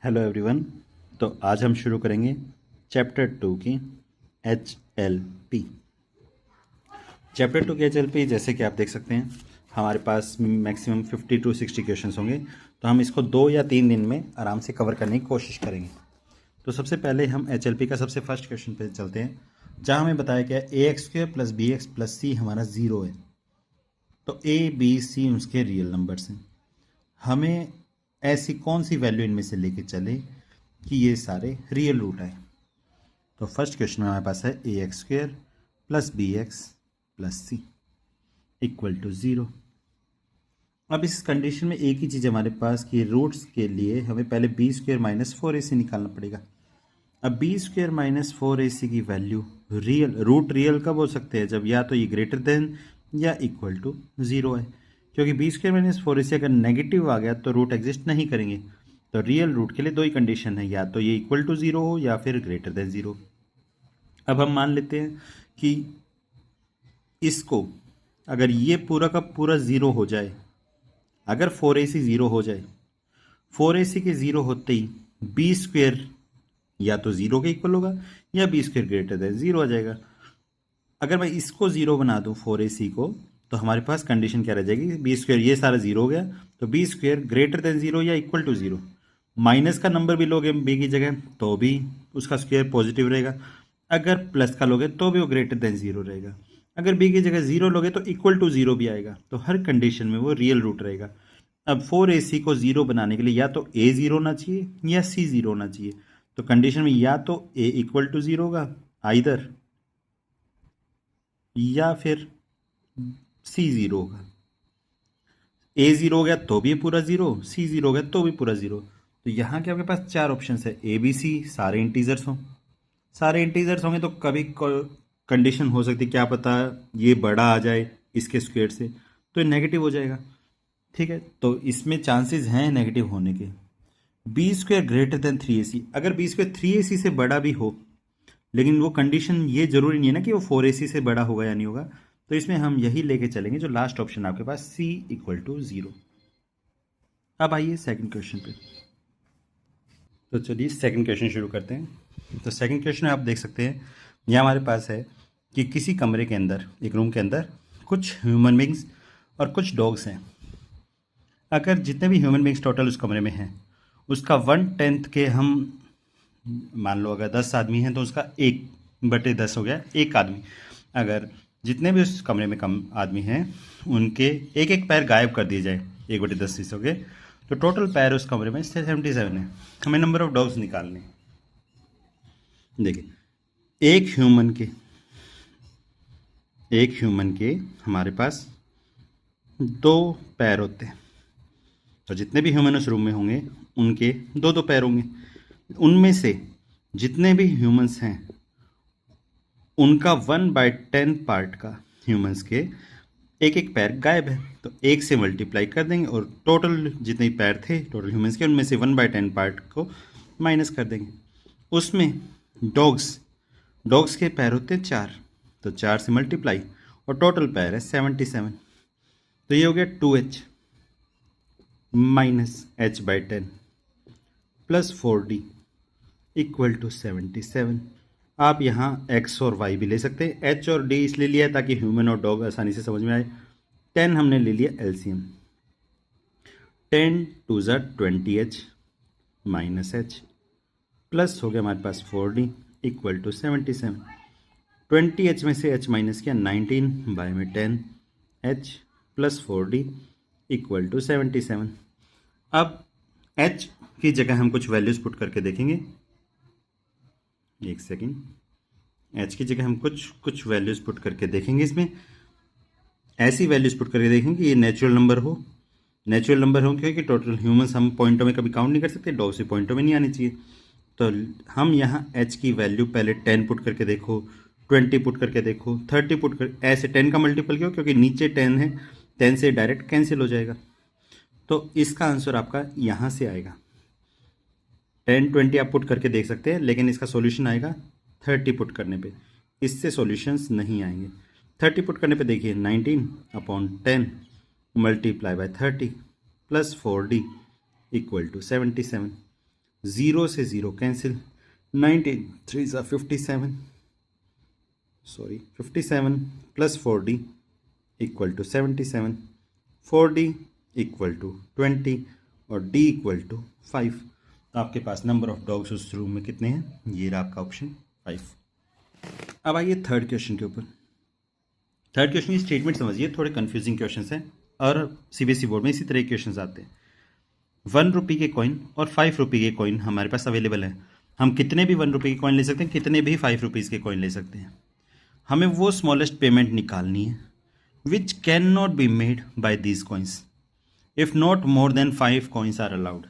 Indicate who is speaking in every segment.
Speaker 1: Hello everyone. तो आज हम शुरू करेंगे चैप्टर 2 की HLP। चैप्टर 2 की HLP जैसे कि आप देख सकते हैं हमारे पास मैक्सिमम 50 to 60 क्वेश्चंस होंगे, तो हम इसको 2 या 3 दिन में आराम से कवर करने की कोशिश करेंगे। तो सबसे पहले हम HLP का सबसे फर्स्ट क्वेश्चन पे चलते हैं, जहाँ हमें बताया गया AX² + BX + C हमारा 0 है। तो A B C उसके रियल नंबर्स हैं। हमें ऐसी कौन सी वैल्यू इनमें से लेके चले कि ये सारे रियल रूट आए। तो फर्स्ट क्वेश्चन में हमारे पास है AX² + BX + C = 0। अब इस कंडीशन में एक ही चीज़ हमारे पास कि रूट्स के लिए हमें पहले B² - 4AC निकालना पड़ेगा। अब B² - 4AC की वैल्यू रूट रियल कब हो सकते हैं, जब या तो ये ग्रेटर देन या इक्वल टू 0 है, क्योंकि B² - 4AC अगर नेगेटिव आ गया तो रूट एग्जिस्ट नहीं करेंगे। तो रियल रूट के लिए दो ही कंडीशन है, या तो ये इक्वल टू 0 हो या फिर ग्रेटर देन 0। अब हम मान लेते हैं कि इसको अगर ये पूरा का पूरा 0 हो जाए, अगर 4AC 0 हो जाए, 4AC के 0 होते ही B² या तो 0 के इक्वल होगा या B² ग्रेटर देन 0 आ जाएगा। अगर मैं इसको 0 बना दूं 4AC को, तो हमारे पास कंडीशन क्या रह जाएगी, B², ये सारा 0 हो गया तो B² ग्रेटर देन 0 या इक्वल टू 0। माइनस का नंबर भी लोगे B की जगह तो भी उसका स्क्वायर पॉजिटिव रहेगा, अगर प्लस का लोगे तो भी वो ग्रेटर देन 0 रहेगा, अगर B की जगह 0 लोगे तो इक्वल टू 0 भी आएगा। तो हर कंडीशन में वो रियल रूट रहेगा। अब 4AC को 0 बनाने के लिए या तो A 0 होना चाहिए या C 0 होना चाहिए। तो कंडीशन में या तो A इक्वल टू 0 होगा आइदर, या फिर C 0 होगा। A 0 हो गया तो भी पूरा 0, C 0 हो गया तो भी पूरा 0। तो यहाँ के आपके पास चार ऑप्शन है, A B C सारे इंटीजर्स हों। सारे इंटीजर्स होंगे तो कभी कंडीशन हो सकती है, क्या पता ये बड़ा आ जाए इसके स्क्वायर से, तो ये नेगेटिव हो जाएगा। ठीक है, तो इसमें चांसेस हैं नेगेटिव होने के। B² ग्रेटर देन 3AC, अगर B² 3AC से बड़ा भी हो, लेकिन वो कंडीशन ये जरूरी नहीं है ना कि वो 4AC से बड़ा होगा या नहीं होगा, तो इसमें हम यही लेके चलेंगे जो लास्ट ऑप्शन आपके पास C = 0। अब आइए सेकंड क्वेश्चन पे। तो चलिए सेकंड क्वेश्चन शुरू करते हैं। तो सेकंड क्वेश्चन में आप देख सकते हैं यहाँ हमारे पास है कि किसी कमरे के अंदर, एक रूम के अंदर कुछ ह्यूमन बींग्स और कुछ डॉग्स हैं। अगर जितने भी ह्यूमन बींग्स टोटल उस कमरे में हैं, उसका 1/10 के हम मान लो, अगर 10 आदमी हैं तो उसका 1/10 हो गया एक आदमी। अगर जितने भी उस कमरे में कम आदमी हैं उनके एक एक पैर गायब कर दिए जाए, 1/10 हिस्से हो गए, तो टोटल पैर उस कमरे में 77 है। हमें नंबर ऑफ डॉग्स निकालने। देखिए एक ह्यूमन के हमारे पास 2 पैर होते हैं, तो जितने भी ह्यूमन उस रूम में होंगे उनके 2 पैर होंगे। उनमें से जितने भी ह्यूमंस हैं उनका 1/10 पार्ट का ह्यूमंस के एक एक पैर गायब है, तो 1 से मल्टीप्लाई कर देंगे और टोटल जितने पैर थे टोटल ह्यूमंस के, उनमें से 1/10 पार्ट को माइनस कर देंगे। उसमें डॉग्स के पैर होते हैं 4, तो 4 से मल्टीप्लाई और टोटल पैर है 77। तो ये हो गया 2H - H/10 + 4D = 77। आप यहाँ X और Y भी ले सकते हैं। H और D इसलिए लिया है ताकि ह्यूमन और डॉग आसानी से समझ में आए। 10 हमने ले लिया LCM, 10 2 ज़ा 20H - H प्लस हो गया हमारे पास 4D = 77। 20H में से H माइनस किया, 19 बाय में 10 H + 4D = 77। अब H की जगह हम कुछ वैल्यूज पुट करके देखेंगे। एक सेकेंड, H की जगह हम कुछ वैल्यूज पुट करके देखेंगे। इसमें ऐसी वैल्यूज पुट करके देखेंगे कि ये नेचुरल नंबर हो क्योंकि टोटल ह्यूमंस हम पॉइंटों में कभी काउंट नहीं कर सकते, डॉग्स भी पॉइंटों में नहीं आनी चाहिए। तो हम यहाँ H की वैल्यू पहले 10 पुट करके देखो, 20 पुट करके देखो, 30 पुट कर, ऐसे 10 का मल्टीपल क्यों, क्योंकि नीचे 10 है, 10 से डायरेक्ट कैंसिल हो जाएगा। तो इसका आंसर आपका यहाँ से आएगा। 10 20 आप पुट करके देख सकते हैं, लेकिन इसका सॉल्यूशन आएगा 30 पुट करने पे, इससे सॉल्यूशंस नहीं आएंगे। 30 पुट करने पे देखिए 19/10 × 30 + 4D = 77। 0 से 0 कैंसिल, 19 3 ज़ा 57, sorry 57 plus 4d equal to 77, 4d equal to 20 और d इक्वल टू 5। तो आपके पास नंबर ऑफ डॉग्स उस रूम में कितने हैं, ये रहा आपका ऑप्शन 5। अब आइए थर्ड क्वेश्चन के ऊपर। थर्ड क्वेश्चन की स्टेटमेंट समझिए, थोड़े कंफ्यूजिंग क्वेश्चन हैं और सीबीएसई बोर्ड में इसी तरह के क्वेश्चन आते हैं। 1 रुपये के कॉइन और 5 रुपये के कॉइन हमारे पास अवेलेबल है। हम कितने भी 1 रुपये के कॉइन ले सकते हैं, कितने भी 5 रुपीज़ के कॉइन ले सकते हैं। हमें वो स्मॉलेस्ट पेमेंट निकालनी है which can not be made by these coins if not more than 5 coins are allowed.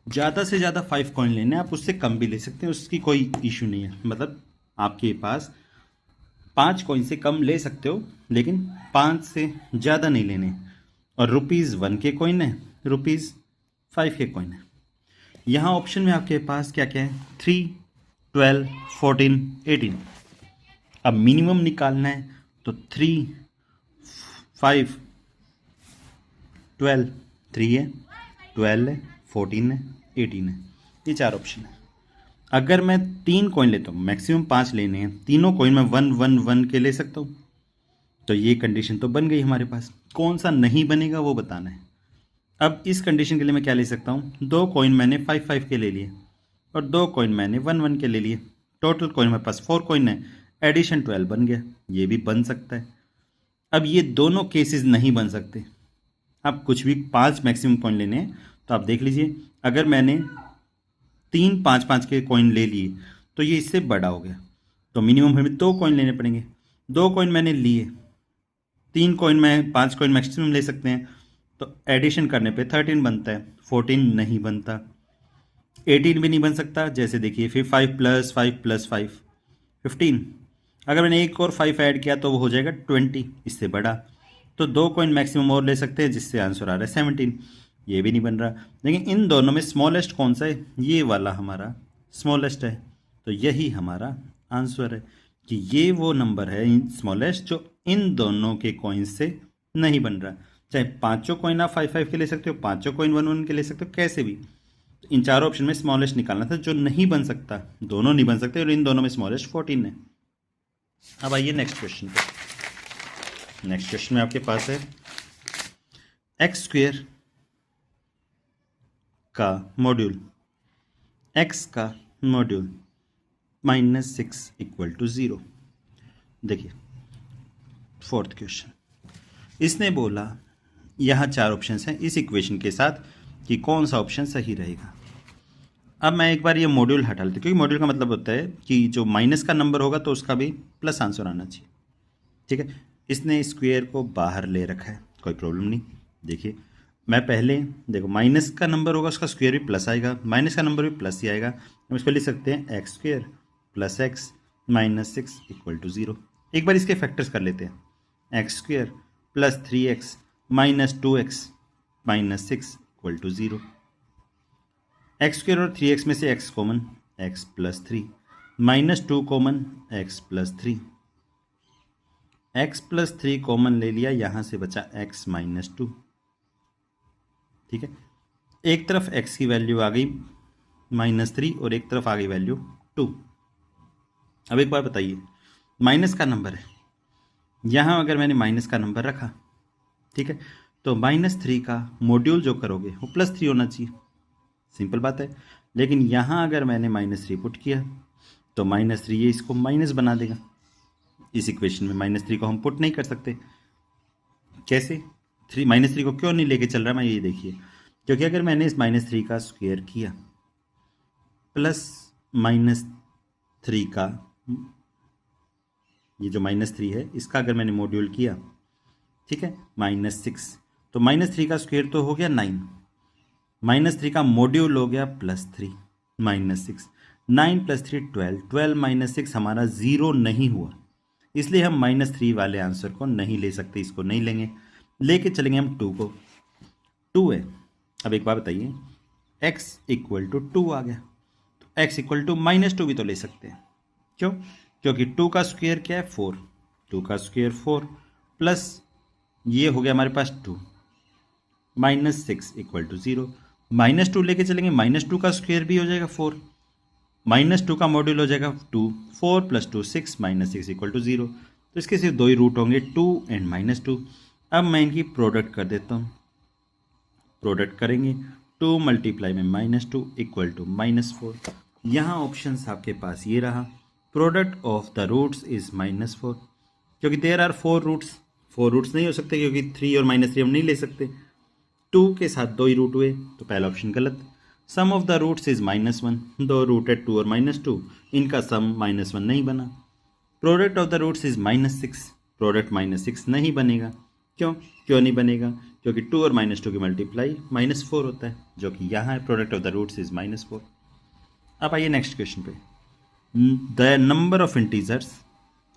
Speaker 1: ज़्यादा से ज़्यादा 5 कॉइन लेने, आप उससे कम भी ले सकते हैं, उसकी कोई इशू नहीं है। मतलब आपके पास 5 कॉइन से कम ले सकते हो, लेकिन 5 से ज़्यादा नहीं लेने। और ₹1 के कॉइन है, ₹5 के कॉइन है। यहाँ ऑप्शन में आपके पास क्या क्या है, 3, 12, 14, 18। अब मिनिमम निकालना है तो 3, 5, 12, 3 है, 12 है, 14 है, 18 है, ये 4 ऑप्शन है। अगर मैं 3 कॉइन लेता हूँ, मैक्सिमम 5 लेने हैं, तीनों कॉइन में 1, 1, 1 के ले सकता हूँ, तो ये कंडीशन तो बन गई हमारे पास। कौन सा नहीं बनेगा वो बताना है। अब इस कंडीशन के लिए मैं क्या ले सकता हूँ, 2 कॉइन मैंने 5, 5 के ले लिए और 2 कॉइन मैंने 1, 1 के ले लिए। टोटल कॉइन मेरे पास 4 कॉइन है, एडिशन 12 बन गया, ये भी बन सकता है। अब ये दोनों केसेस नहीं बन सकते। आप कुछ भी 5 मैक्सिमम कॉइन लेने हैं तो आप देख लीजिए, अगर मैंने 3 5 5 के कॉइन ले लिए तो ये इससे बड़ा हो गया, तो मिनिमम हमें 2 कॉइन लेने पड़ेंगे। 2 कॉइन मैंने लिए, 3 कॉइन में 5 कॉइन मैक्सिमम ले सकते हैं, तो एडिशन करने पे 13 बनता है, 14 नहीं बनता, 18 भी नहीं बन सकता। जैसे देखिए फिर 5 + 5 + 5 15। अगर मैंने एक और 5 ऐड किया तो वो हो जाएगा 20, इससे बड़ा। तो 2 कॉइन मैक्सिमम और ले सकते हैं, जिससे आंसर आ रहा है 17, ये भी नहीं बन रहा। लेकिन इन दोनों में स्मॉलेस्ट कौन सा है, ये वाला हमारा स्मॉलेस्ट है, तो यही हमारा आंसर है कि ये वो नंबर है स्मॉलेस्ट जो इन दोनों के कॉइन से नहीं बन रहा। चाहे पाँचों कॉइन आप 5 5 के ले सकते हो, पाँचों कॉइन 1 1 के ले सकते हो, कैसे भी। इन चारों ऑप्शन में स्मॉलेस्ट निकालना था, जो नहीं बन सकता, दोनों नहीं बन सकते, और इन दोनों में स्मॉलेस्ट 14 है। अब आइए नेक्स्ट क्वेश्चन पे। नेक्स्ट क्वेश्चन में आपके पास है x² का मॉड्यूल x का मॉड्यूल -6 = 0। देखिए फोर्थ क्वेश्चन, इसने बोला यहाँ 4 ऑप्शंस हैं इस इक्वेशन के साथ कि कौन सा ऑप्शन सही रहेगा। अब मैं एक बार ये मॉड्यूल हटा लेता हूँ, क्योंकि मॉड्यूल का मतलब होता है कि जो माइनस का नंबर होगा तो उसका भी प्लस आंसर आना चाहिए। ठीक है, इसने स्क्वायर को बाहर ले रखा है, कोई प्रॉब्लम नहीं। देखिए मैं पहले देखो, माइनस का नंबर होगा उसका स्क्वायर भी प्लस आएगा, माइनस का नंबर भी प्लस ही आएगा। हम इसको लिख सकते हैं x² + x -6 = 0। एक बार इसके फैक्टर्स कर लेते हैं, x² + 3x - 2x -6 = 0। x² और 3x में से x common, x + 3 -2 common, x + 3, x + 3 common ले लिया, यहाँ से बचा x - 2। ठीक है, एक तरफ x की वैल्यू आ गई -3 और एक तरफ आ गई वैल्यू 2। अब एक बार बताइए, माइनस का नंबर है, यहाँ अगर मैंने माइनस का नंबर रखा, ठीक है, तो -3 का मॉड्यूल जो करोगे वो +3 होना चाहिए, सिंपल बात है। लेकिन यहाँ अगर मैंने -3 पुट किया तो -3 ये इसको माइनस बना देगा। इस इक्वेशन में -3 को हम पुट नहीं कर सकते। कैसे, -3 को क्यों नहीं लेके चल रहा मैं, ये देखिए, क्योंकि अगर मैंने इस -3 का स्क्वायर किया प्लस -3 का, ये जो -3 है इसका अगर मैंने मॉड्यूल किया, ठीक है, -6, तो -3 का स्क्वायर तो हो गया 9, -3 का मॉड्यूल हो गया +3 -6, 9 + 3 12, 12 - 6 हमारा 0 नहीं हुआ, इसलिए हम -3 वाले आंसर को नहीं ले सकते, इसको नहीं लेंगे। लेके चलेंगे हम 2 को, 2 है। अब एक बार बताइए, x = 2 आ गया, तो x = -2 भी तो ले सकते हैं। क्यों, क्योंकि 2 का स्क्वायर क्या है 4, 2 का स्क्वायर 4 प्लस ये हो गया हमारे पास 2 -6 = 0, -2 लेके चलेंगे, -2 का स्क्वायर भी हो जाएगा 4, -2 का मॉड्यूल हो जाएगा 2, 4 + 2 6, -6 = 0। तो इसके सिर्फ दो ही रूट होंगे, 2 एंड -2। अब मैं इनकी प्रोडक्ट कर देता हूँ। प्रोडक्ट करेंगे, 2 × -2 = -4। यहाँ ऑप्शंस आपके पास ये रहा, product of the roots is -4, क्योंकि देयर आर 4 रूट्स। 4 रूट्स नहीं हो सकते क्योंकि 3 और -3 हम नहीं ले सकते। 2 के साथ दो ही रूट हुए, तो पहला ऑप्शन गलत। सम ऑफ द रूट्स इज -1, दो रूट है 2 और -2, इनका सम -1 नहीं बना। Product of the roots is -6, product -6 नहीं बनेगा। क्यों नहीं बनेगा? क्योंकि 2 और -2 की मल्टीप्लाई -4 होता है, जो कि यहाँ है। Product of the roots is -4। अब आइए नेक्स्ट क्वेश्चन पे। The number of integers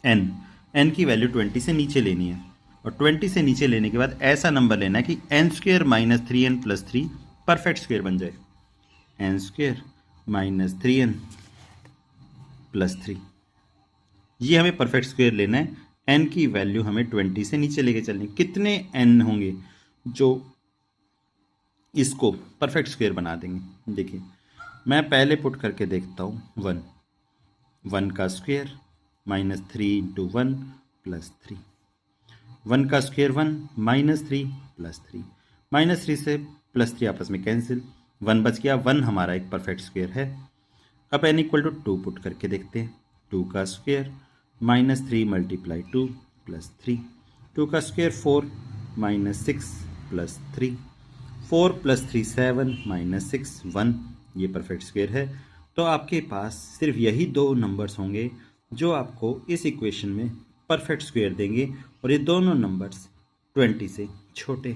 Speaker 1: n की वैल्यू 20 से नीचे लेनी है, और 20 से नीचे लेने के बाद ऐसा नंबर लेना है कि n² - 3n + 3 परफेक्ट स्क्वायर बन जाए। n² - 3n + 3, ये हमें परफेक्ट स्क्वायर लेना है। n की वैल्यू हमें 20 से नीचे लेके चलनी। कितने n होंगे जो इसको परफेक्ट स्क्वायर बना देंगे? देखिए, मैं पहले पुट करके देखता हूँ। 1 का स्क्वायर -3 × 1 + 3, 1 का स्क्वायर 1, -3 + 3, -3 से +3 आपस में कैंसिल, 1 बच गया। 1 हमारा एक परफेक्ट स्क्वायर है। अब n = 2 पुट करके देखते हैं। 2 का स्क्वायर -3 × 2 + 3, 2 का स्क्वायर 4, -6 + 3, 4 + 3 7, -6 1, ये परफेक्ट स्क्वायर है। तो आपके पास सिर्फ यही दो नंबर्स होंगे जो आपको इस इक्वेशन में परफेक्ट स्क्वायर देंगे, और ये दोनों नंबर्स 20 से छोटे।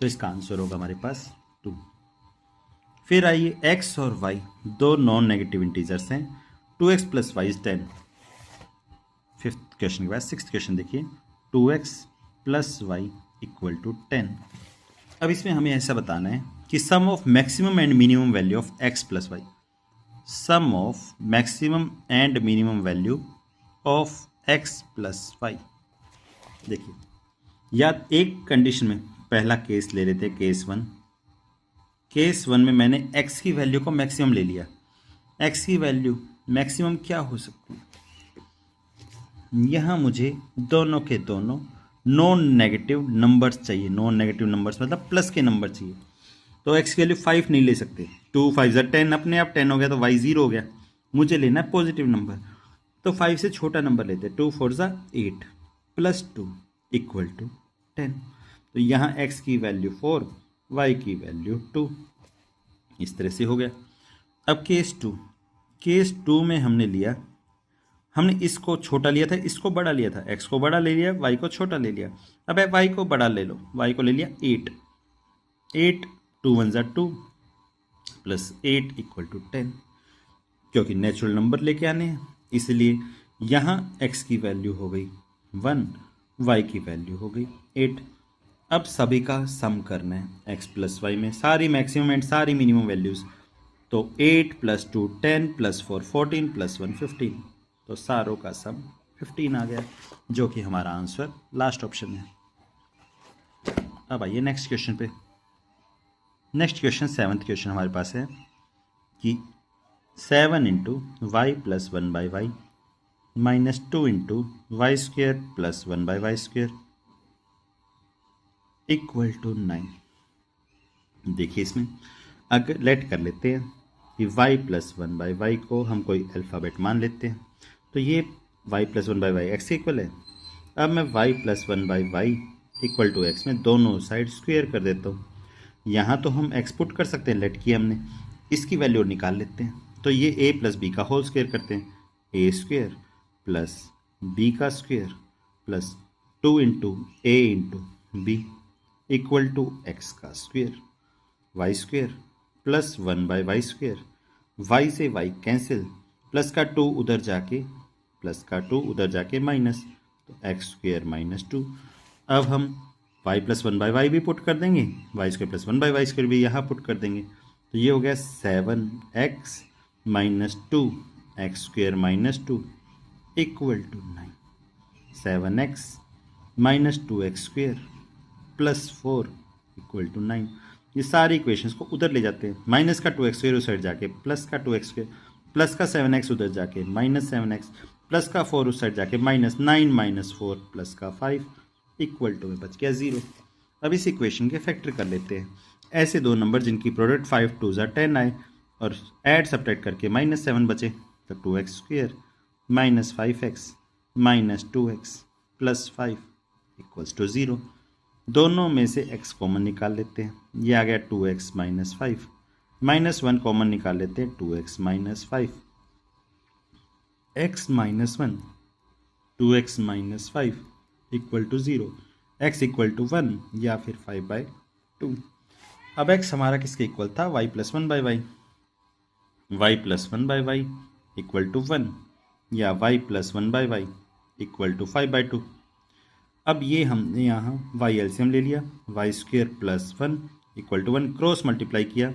Speaker 1: तो इसका आंसर होगा हमारे पास 2। फिर आइए, x और y दो नॉन नेगेटिव इंटीजर्स हैं। 2x + y = 10। फिफ्थ क्वेश्चन के बाद सिक्स्थ क्वेश्चन देखिए, 2x + y = 10। अब इसमें हमें ऐसा बताना है कि sum of maximum and minimum value of x + y, sum of maximum and minimum value of x + y। देखिए, या एक कंडीशन में पहला केस ले लेते हैं, केस 1। केस 1 में मैंने x की वैल्यू को मैक्सिमम ले लिया। x की वैल्यू मैक्सिमम क्या हो सकती है? यहाँ मुझे दोनों के दोनों नॉन नेगेटिव नंबर्स चाहिए। नॉन नेगेटिव नंबर्स मतलब प्लस के नंबर चाहिए। तो x की वैल्यू 5 नहीं ले सकते। 2 5 10, अपने आप 10 हो गया, तो y 0 हो गया। मुझे लेना है पॉजिटिव नंबर, तो 5 से छोटा नंबर लेते हैं। 2 4 8 + 2 = 10। तो यहाँ x की वैल्यू 4, y की वैल्यू 2, इस तरह से हो गया। अब केस 2 में हमने इसको छोटा लिया था, इसको बड़ा लिया था। x को बड़ा ले लिया, y को छोटा ले लिया। अब y को बड़ा ले लो, y को ले लिया 8, 2 1 2 + 8 = 10, क्योंकि नेचुरल नंबर लेके आने हैं, इसलिए यहाँ x की वैल्यू हो गई 1, y की वैल्यू हो गई 8। अब सभी का सम करना है x + y में, सारी मैक्सिमम एंड सारी मिनिमम वैल्यूज। तो 8 + 2 10 + 4 14 + 1 15, तो सारों का सम 15 आ गया, जो कि हमारा आंसर लास्ट ऑप्शन है। अब आइए नेक्स्ट क्वेश्चन पे। नेक्स्ट क्वेश्चन, 7th क्वेश्चन हमारे पास है कि 7 × y + 1/y -2 × y² + 1/y² = 9। देखिए, इसमें अगर लेट कर लेते हैं कि y + 1/y को हम कोई अल्फ़ाबेट मान लेते हैं, तो ये y + 1/y x के इक्वल है। अब मैं y + 1/y = x में दोनों साइड स्क्वायर कर देता हूँ। यहाँ तो हम x पुट कर सकते हैं, लेट किया हमने, इसकी वैल्यू निकाल लेते हैं। तो ये a + b का होल स्क्वायर करते हैं, a² + b का स्क्वायर + 2 × a × b = x का स्क्वायर, y² + 1/y², y से y कैंसिल, प्लस का 2 उधर जाके माइनस, तो x² - 2। अब हम y + 1/y भी पुट कर देंगे, y² + 1/y² भी यहाँ पुट कर देंगे। तो ये हो गया 7x - 2 x² - 2 = 9। 7x - 2x² + 4 = 9। ये सारी इक्वेशंस को उधर ले जाते हैं। माइनस का 2x² उस साइड जाके प्लस का 2x², प्लस का 7x उधर जाके -7x, प्लस का 4 उस साइड जाके -9 - 4 प्लस का 5 इक्वल टू में बच गया 0। अब इस इक्वेशन के फैक्टर कर लेते हैं। ऐसे दो नंबर जिनकी प्रोडक्ट 5 2 ज़ा 10 आए और ऐड सब्ट्रैक्ट करके -7 बचे, तो 2x² - 5x - 2x plus 5 equals to 0। दोनों में से x कॉमन निकाल लेते हैं, ये आ गया 2x - 5, -1 कॉमन निकाल लेते हैं 2x - 5, x - 1 2x - 5 equal to 0, x equal to 1 या फिर 5/2। अब x हमारा किसके इक्वल था, y + 1/y, y + 1/y equal to 1 या y + 1/y इक्वल टू 5/2। अब ये हमने यहाँ y एलसीएम ले लिया, y² + 1 equal to 1, cross multiply किया,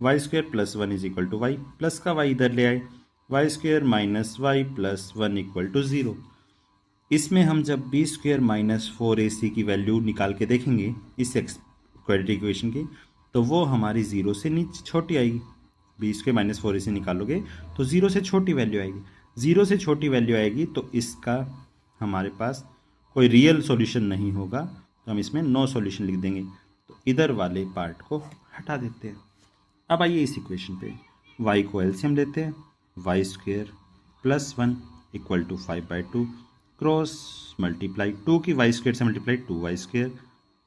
Speaker 1: y² + 1 is equal to y, plus का y इधर ले आए, y² - y + 1 इक्वल टू 0। इसमें हम जब b² - 4ac की वैल्यू निकाल के देखेंगे इस क्वाड्रेटिक इक्वेशन की, तो वो हमारी 0 से नीचे छोटी आएगी। b² - 4ac निकालोगे तो 0 से छोटी वैल्यू आएगी, 0 से छोटी वैल्यू आएगी तो इसका हमारे पास कोई रियल सॉल्यूशन नहीं होगा, तो हम इसमें नो सॉल्यूशन लिख देंगे। तो इधर वाले पार्ट को हटा देते हैं। अब आइए इस इक्वेशन पे y को एलसीएम लेते हैं, y² + 1 equal to 5/2, cross multiply 2 की y² से multiply 2y²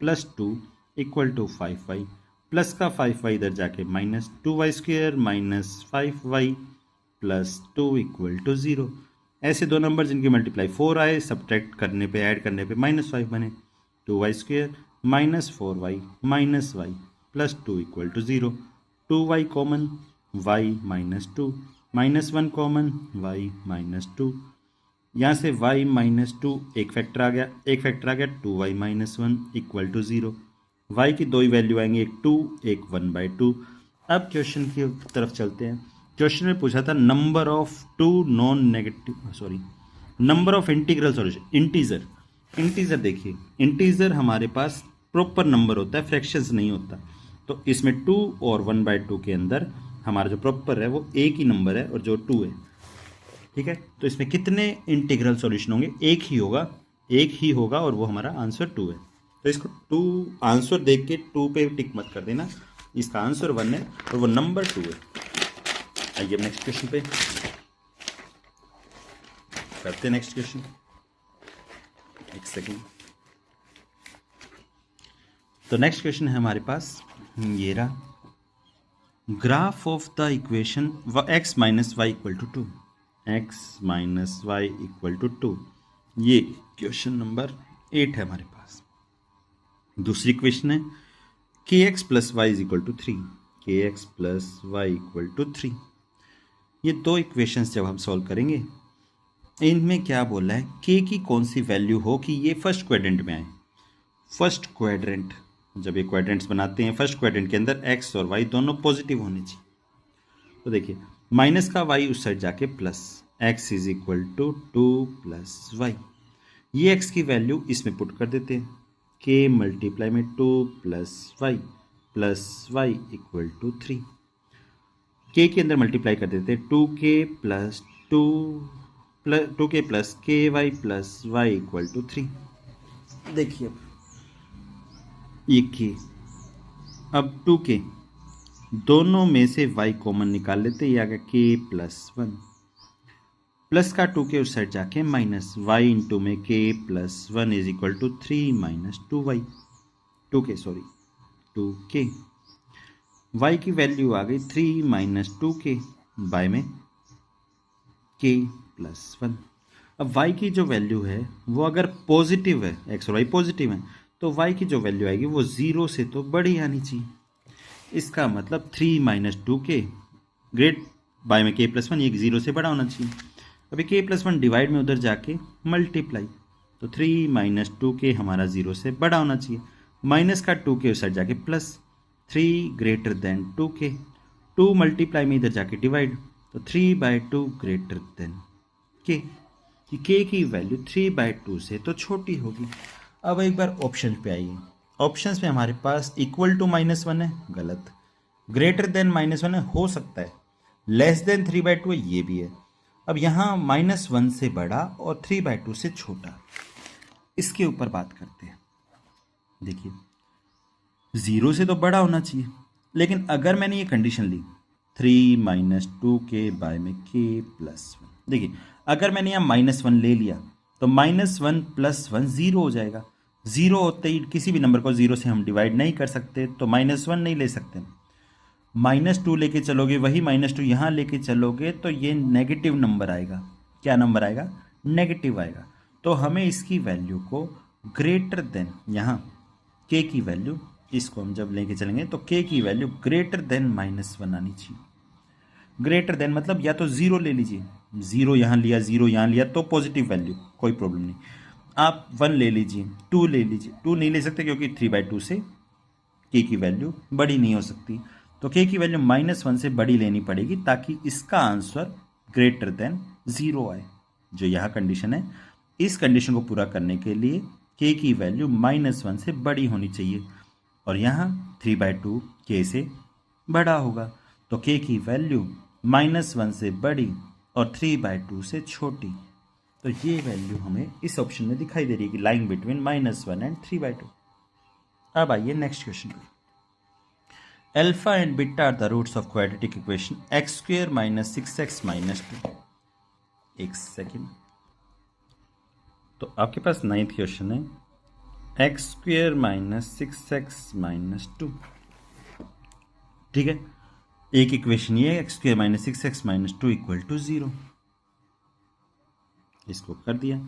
Speaker 1: + 2 equal to 5y, plus का 5y इधर जाके -2y² - 5y + 2 इक्वल टू 0। ऐसे दो नंबर जिनकी मल्टीप्लाई 4 आए, सब्ट्रैक्ट करने पे ऐड करने पे -5 बने, 2y² - 4y - y + 2 equal to 0, 2y common, y - 2, -1 common, y - 2, यहाँ से y - 2 एक फैक्टर आ गया, 2y - 1 इक्वल टू 0। y की दो ही वैल्यू आएंगी, एक 2 एक 1/2। अब क्वेश्चन की तरफ चलते हैं। क्वेश्चन में पूछा था number of integral solution, integer देखिए, इंटीजर हमारे पास प्रॉपर नंबर होता है, फ्रैक्शंस नहीं होता। तो इसमें 2 और 1/2 के अंदर हमारा जो प्रॉपर है वो एक ही नंबर है और जो 2 है, ठीक है। तो इसमें कितने इंटीग्रल सॉल्यूशन होंगे, एक ही होगा और वो हमारा आंसर 2 है। तो इसको 2 आंसर देख के 2 पे टिक मत कर देना, इसका आंसर 1 है और वो नंबर 2 है। आइए नेक्स्ट क्वेश्चन पे करते हैं। नेक्स्ट क्वेश्चन, एक सेकेंड। तो नेक्स्ट क्वेश्चन है हमारे पास ये रहा, graph of the equation x - y equal to 2, x - y equal to 2। ये क्वेश्चन नंबर 8 है हमारे पास। दूसरी क्वेश्चन है kx + y equal to 3, kx + y equal to 3। ये दो इक्वेशंस जब हम सॉल्व करेंगे, इनमें क्या बोला है, k की कौन सी वैल्यू हो कि ये फर्स्ट क्वाड्रेंट में आए। फर्स्ट क्वाड्रेंट, जब ये क्वाड्रेंट्स बनाते हैं, फर्स्ट क्वाड्रेंट के अंदर x और y दोनों पॉजिटिव होने चाहिए। तो देखिए माइनस का y उस साइड जाके plus, x is equal to 2 + y। ये x की वैल्यू इसमें पुट कर देते हैं, k मल्टीप्लाई में 2 + y इक्वल टू 3। k के अंदर मल्टीप्लाई कर देते हैं, 2k + ky + y equal to 3। देखिए अब ये k, अब 2k, दोनों में से y कॉमन निकाल लेते हैं, ये आ गया k + 1, प्लस का 2k उस साइड जाके माइनस, y इंटू में k + 1 is equal to 3 - 2y, 2k। y की वैल्यू आ गई 3 - 2k बाय में k + 1। अब y की जो वैल्यू है वो अगर पॉजिटिव है, x और y पॉजिटिव है, तो y की जो वैल्यू आएगी वो 0 से तो बड़ी आनी चाहिए। इसका मतलब 3 - 2k ग्रेट बाय में k + 1, ये 0 से बड़ा होना चाहिए। अभी k + 1 डिवाइड में उधर जाके मल्टीप्लाई, तो 3 - 2k हमारा 0 से बड़ा होना चाहिए। माइनस का 2k उस साइड जाके plus, 3 greater than 2k, 2 multiply में इधर जाके डिवाइड, तो 3/2 ग्रेटर देन k, कि k की वैल्यू 3/2 से तो छोटी होगी। अब एक बार ऑप्शन पे आइए, ऑप्शंस में हमारे पास इक्वल टू -1 है, गलत। ग्रेटर देन -1 है, हो सकता है। लेस देन 3/2 है, ये भी है। अब यहाँ -1 से बड़ा और 3/2 से छोटा, इसके ऊपर बात करते हैं। देखिए 0 से तो बड़ा होना चाहिए, लेकिन अगर मैंने ये कंडीशन ली 3 - 2k बाय में k +1, देखिए अगर मैंने यहाँ -1 ले लिया तो -1 + 1 0 हो जाएगा। 0 होते ही किसी भी नंबर को 0 से हम डिवाइड नहीं कर सकते, तो -1 नहीं ले सकते। -2 लेके चलोगे, वही -2 यहाँ लेके चलोगे तो ये नेगेटिव नंबर आएगा। क्या नंबर आएगा? नेगेटिव आएगा। तो हमें इसकी वैल्यू को ग्रेटर देन, यहाँ k की वैल्यू, इसको हम जब लेके चलेंगे तो k की वैल्यू ग्रेटर देन -1 आनी चाहिए। ग्रेटर देन मतलब या तो 0 ले लीजिए, 0 यहाँ लिया, 0 यहाँ लिया तो पॉजिटिव वैल्यू, कोई प्रॉब्लम नहीं। आप 1 ले लीजिए, 2 ले लीजिए, 2 नहीं ले सकते क्योंकि 3/2 से k की वैल्यू बड़ी नहीं हो सकती, तो k की वैल्यू -1 से बड़ी लेनी पड़ेगी ताकि इसका आंसर ग्रेटर देन 0 आए। जो यहाँ कंडीशन है, इस कंडीशन को पूरा करने के लिए k की वैल्यू -1 से बड़ी होनी चाहिए, और यहाँ 3/2 k से बड़ा होगा, तो k की वैल्यू -1 से बड़ी और 3/2 से छोटी। तो ये वैल्यू हमें इस ऑप्शन में दिखाई दे रही है कि लाइंग बिटवीन -1 एंड 3/2। अब आइए नेक्स्ट क्वेश्चन पे। Alpha and beta are the roots of quadratic equation x² - 6x - 2। एक सेकेंड, तो आपके पास 9th क्वेश्चन है x² - 6x - 2। ठीक है, एक इक्वेशन ये है x² - 6x - 2 = 0। इसको कर दिया।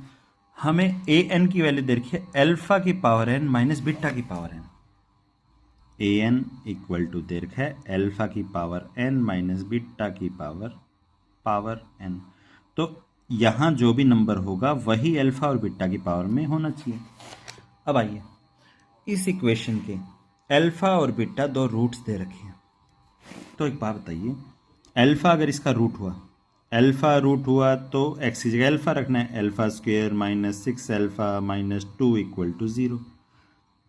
Speaker 1: हमें a n की वैल्यू दे रखी है अल्फा की पावर n माइनस बीटा की पावर n। a n = दे रखा है अल्फा की पावर n माइनस बीटा की पावर n। तो यहाँ जो भी नंबर होगा वही अल्फा और बीटा की पावर में होना चाहिए। अब आइए, इस इक्वेशन के अल्फा और बीटा दो रूट्स दे रखे हैं। तो एक बात बताइए, अल्फा अगर इसका रूट हुआ, अल्फा रूट हुआ तो x की जगह अल्फा रखना है, α² - 6 अल्फा - 2 = 0।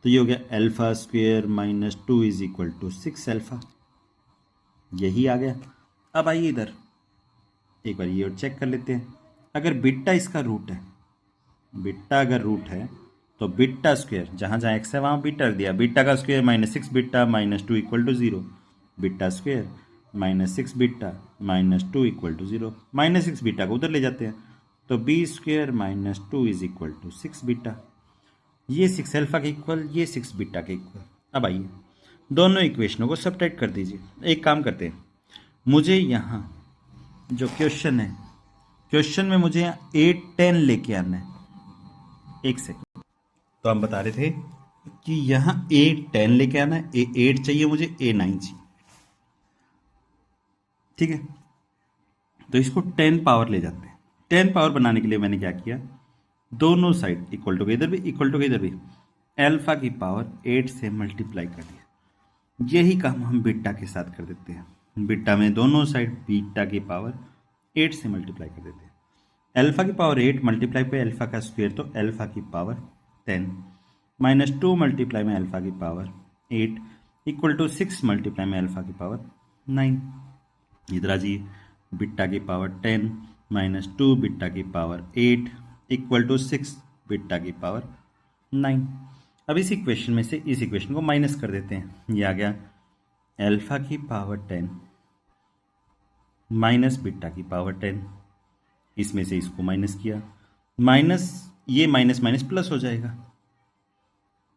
Speaker 1: तो ये हो गया α² - 2 = 6 अल्फा, यही आ गया। अब आइए इधर एक बार ये और चेक कर लेते हैं। अगर बीटा इसका रूट है, बीटा अगर रूट है तो बीटा स्क्वायर, जहाँ जहाँ x है वहाँ बीटा रख दिया, बीटा का square -6 beta -2 = 0, beta square -6 beta -2 = 0। -6 beta को उधर ले जाते हैं, तो b² - 2 = 6 बीटा। ये 6 अल्फा के इक्वल, ये 6 बीटा के इक्वल। अब आइए दोनों इक्वेशनों को सब्ट्रैक्ट कर दीजिए। एक काम करते हैं, मुझे यहाँ जो क्वेश्चन है, क्वेश्चन में मुझे यहाँ A10 लेके आना है। एक सेकंड, तो हम बता रहे थे कि यहाँ A10 लेके आना है, A8 चाहिए मुझे, A9 चाहिए। ठीक है, तो इसको 10 पावर ले जाते हैं। 10 पावर बनाने के लिए मैंने क्या किया, दोनों साइड इक्वल टू के इधर भी, इक्वल टू के इधर भी अल्फा की पावर 8 से मल्टीप्लाई कर दिया। यही काम हम बीटा के साथ कर देते हैं। बीटा में दोनों साइड बीटा की पावर 8 से मल्टीप्लाई कर देते हैं। अल्फा की पावर 8 मल्टीप्लाई पे अल्फा का स्क्वायर, तो अल्फा की पावर 10 -2 मल्टीप्लाई में अल्फा की पावर 8 = 6 मल्टीप्लाई में अल्फा की पावर 9। इधर आ जाइए, बीटा की पावर 10 -2 बीटा की पावर 8 = 6 बीटा की पावर 9। अब इस इक्वेशन में से इस इक्वेशन को माइनस कर देते हैं। ये आ गया अल्फा की पावर 10 माइनस बीटा की पावर 10। इसमें से इसको माइनस किया, माइनस ये माइनस माइनस प्लस हो जाएगा,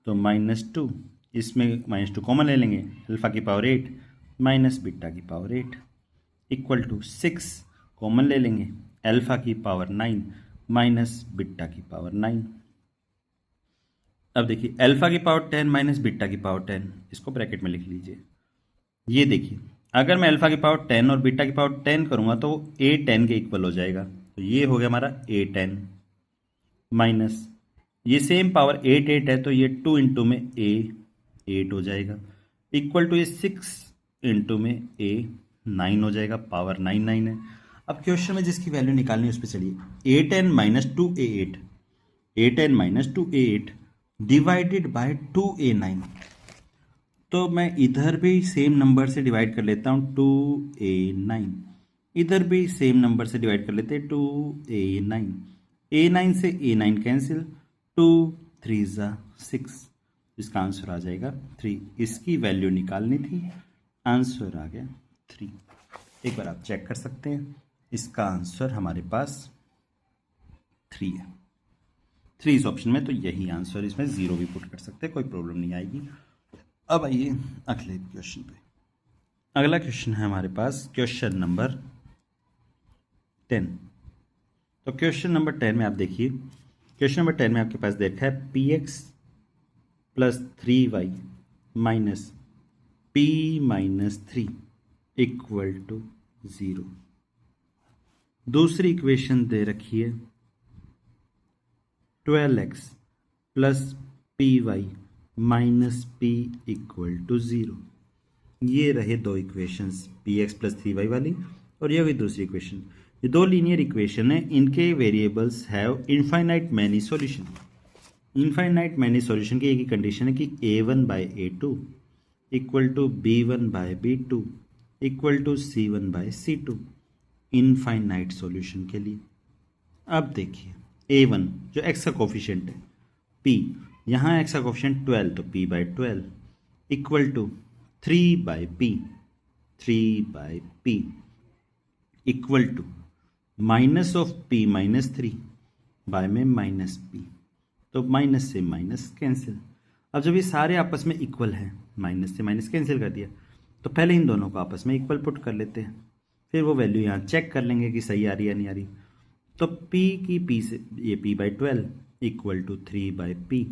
Speaker 1: तो -2, इसमें -2 कॉमन ले लेंगे, अल्फा की पावर 8 माइनस बीटा की पावर 8 = 6 कॉमन ले लेंगे, अल्फा की पावर 9 माइनस बीटा की पावर 9। अब देखिए अल्फा की पावर 10 माइनस बीटा की पावर 10, इसको ब्रैकेट में लिख लीजिए। ये देखिए अगर मैं अल्फा की पावर 10 और बीटा की पावर 10 करूंगा तो A10 के इक्वल हो जाएगा। तो ये हो गया हमारा A10 माइनस, ये सेम पावर 8 8 है तो ये 2 इंटू में A8 हो जाएगा, इक्वल टू ये 6 इंटू में A9 हो जाएगा, पावर 9 9 है। अब क्वेश्चन में जिसकी वैल्यू निकालनी है उस पर चलिए। A10 - 2 A8, A10 - 2 A8 divided by 2a9। तो मैं इधर भी सेम नंबर से डिवाइड कर लेता हूँ 2a9, इधर भी सेम नंबर से डिवाइड कर लेते हैं 2a9, a9 से a9 कैंसिल, 2 3 6, इसका आंसर आ जाएगा 3। इसकी वैल्यू निकालनी थी, आंसर आ गया 3। एक बार आप चेक कर सकते हैं, इसका आंसर हमारे पास 3 है। 3 इस ऑप्शन में, तो यही आंसर, इसमें 0 भी पुट कर सकते हैं, कोई प्रॉब्लम नहीं आएगी। अब आइए अगले क्वेश्चन पे। अगला क्वेश्चन है हमारे पास क्वेश्चन नंबर 10। तो क्वेश्चन नंबर 10 में आप देखिए, क्वेश्चन नंबर 10 में आपके पास दे रखा है px plus 3y minus p minus 3 equal to 0। दूसरी इक्वेशन दे रखी है 12x plus py minus p equal to 0। ये रहे दो इक्वेशंस, px प्लस 3y वाली, और ये हुई दूसरी इक्वेशन। ये दो लीनियर इक्वेशन है, इनके variables have infinite many solution. Infinite many solution की एक ही कंडीशन है कि a1 by a2 equal to b1 by b2 equal to c1 by c2, infinite solution के लिए। अब देखिए a1 जो x का कोफिशिएंट है, p यहाँ x का कोफिशिएंट 12, तो p by 12 equal to 3 by p equal to minus of p minus 3 by में माइनस p, तो माइनस से माइनस कैंसिल। अब जब ये सारे आपस में इक्वल हैं, माइनस से माइनस कैंसिल कर दिया, तो पहले इन दोनों को आपस में इक्वल पुट कर लेते हैं, फिर वो वैल्यू यहाँ चेक कर लेंगे कि सही आ रही है या नहीं आ रही। तो p की p से, ये p by 12 equal to 3 by p,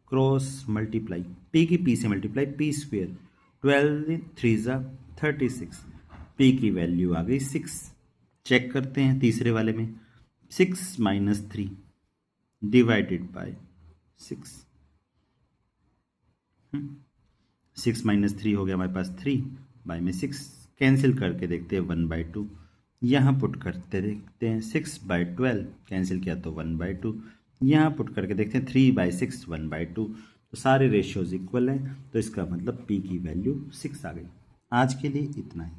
Speaker 1: cross multiply, p की p से मल्टीप्लाई, p स्क्वेयर, 12 3 36, p की वैल्यू आ गई 6। चेक करते हैं तीसरे वाले में, 6 माइनस 3 डिवाइडेड बाय 6, 6 माइनस 3 हो गया हमारे पास 3 बाय में 6, कैंसिल करके देखते हैं 1 बाई 2, यहाँ पुट करते देखते हैं 6 बाई 12 कैंसिल किया तो 1 बाई 2, यहाँ पुट करके देखते हैं 3 बाई 6 1 बाई 2, तो सारे रेशियोज इक्वल हैं, तो इसका मतलब p की वैल्यू 6 आ गई। आज के लिए इतना ही।